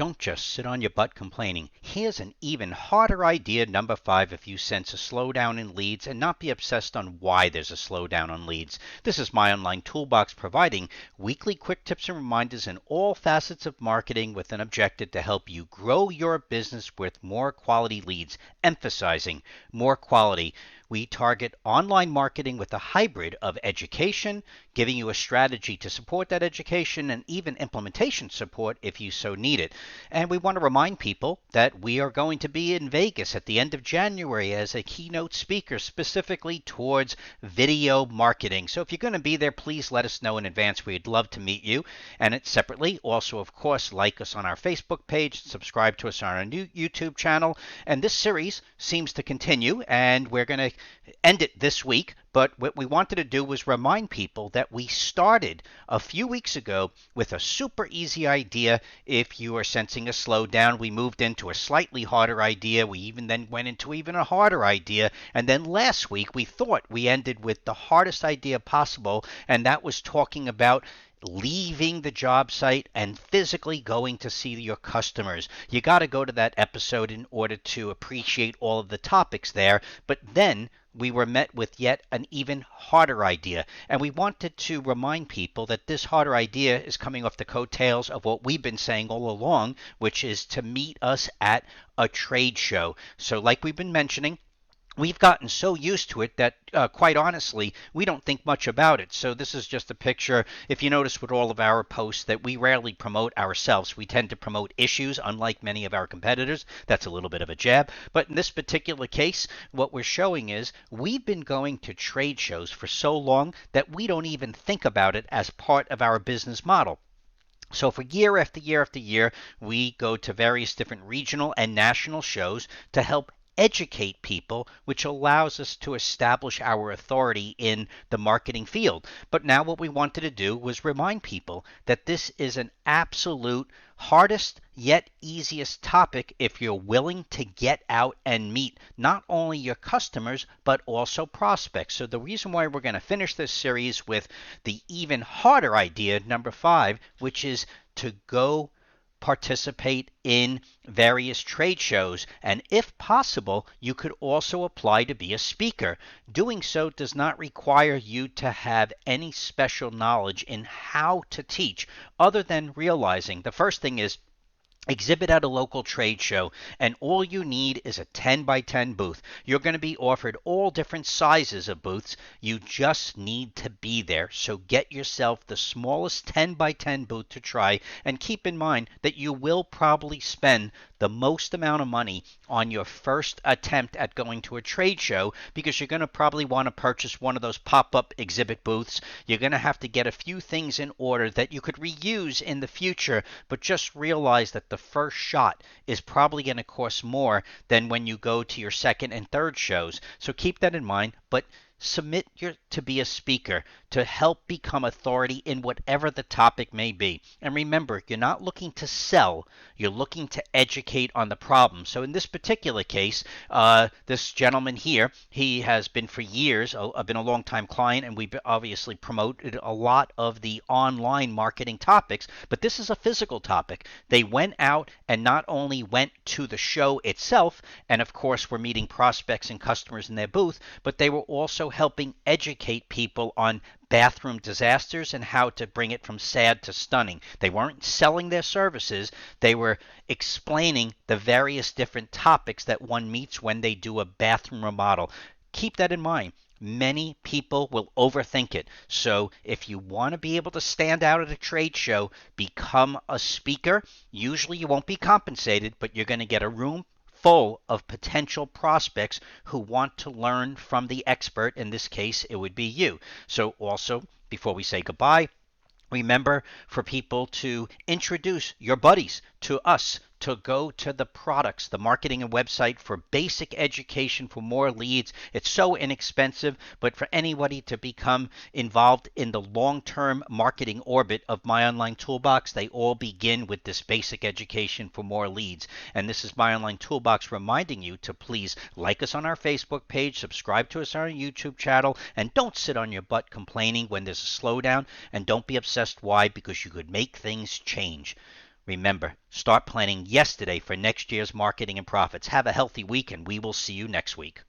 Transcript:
Don't just sit on your butt complaining. Here's an even harder idea, number 5, if you sense a slowdown in leads and not be obsessed on why there's a slowdown on leads. This is my online toolbox providing weekly quick tips and reminders in all facets of marketing with an objective to help you grow your business with more quality leads, emphasizing more quality. We target online marketing with a hybrid of education, giving you a strategy to support that education, and even implementation support if you so need it. And we want to remind people that we are going to be in Vegas at the end of January as a keynote speaker specifically towards video marketing. So if you're going to be there, please let us know in advance. We'd love to meet you. And it's separately, also, of course, like us on our Facebook page, subscribe to us on our new YouTube channel. And this series seems to continue, and we're going to end it this week. But what we wanted to do was remind people that we started a few weeks ago with a super easy idea. If you are sensing a slowdown, we moved into a slightly harder idea. We even then went into even a harder idea. And then last week, we thought we ended with the hardest idea possible, and that was talking about leaving the job site and physically going to see your customers. You got to go to that episode in order to appreciate all of the topics there. But then we were met with yet an even harder idea. And we wanted to remind people that this harder idea is coming off the coattails of what we've been saying all along, which is to meet us at a trade show. So like we've been mentioning, we've gotten so used to it that, quite honestly, we don't think much about it. So this is just a picture. If you notice with all of our posts that we rarely promote ourselves. We tend to promote issues, unlike many of our competitors. That's a little bit of a jab. But in this particular case, what we're showing is we've been going to trade shows for so long that we don't even think about it as part of our business model. So for year after year after year, we go to various different regional and national shows to help educate people, which allows us to establish our authority in the marketing field. But now what we wanted to do was remind people that this is an absolute hardest yet easiest topic if you're willing to get out and meet not only your customers but also prospects. So the reason why we're going to finish this series with the even harder idea, number 5, which is to go participate in various trade shows, and if possible, you could also apply to be a speaker. Doing so does not require you to have any special knowledge in how to teach, other than realizing the first thing is exhibit at a local trade show, and all you need is a 10 by 10 booth. You're going to be offered all different sizes of booths. You just need to be there. So get yourself the smallest 10 by 10 booth to try, and keep in mind that you will probably spend the most amount of money on your first attempt at going to a trade show, because you're going to probably want to purchase one of those pop-up exhibit booths. You're going to have to get a few things in order that you could reuse in the future, but just realize that the first shot is probably going to cost more than when you go to your second and third shows. So keep that in mind, but submit to be a speaker to help become authority in whatever the topic may be. And remember, you're not looking to sell, you're looking to educate on the problem. So in this particular case, this gentleman here, he has been for years, been a long-time client, and we've obviously promoted a lot of the online marketing topics, but this is a physical topic. They went out and not only went to the show itself, and of course were meeting prospects and customers in their booth, but they were also helping educate people on bathroom disasters and how to bring it from sad to stunning. They weren't selling their services. They were explaining the various different topics that one meets when they do a bathroom remodel. Keep that in mind. Many people will overthink it. So if you want to be able to stand out at a trade show, become a speaker. Usually you won't be compensated, but you're going to get a room full of potential prospects who want to learn from the expert. In this case, it would be you. So also, before we say goodbye, remember for people to introduce your buddies to us, to go to the products, the marketing and website for basic education for more leads. It's so inexpensive, but for anybody to become involved in the long-term marketing orbit of My Online Toolbox, they all begin with this basic education for more leads. And this is My Online Toolbox reminding you to please like us on our Facebook page, subscribe to us on our YouTube channel, and don't sit on your butt complaining when there's a slowdown, and don't be obsessed. Why? Because you could make things change. Remember, start planning yesterday for next year's marketing and profits. Have a healthy week, and we will see you next week.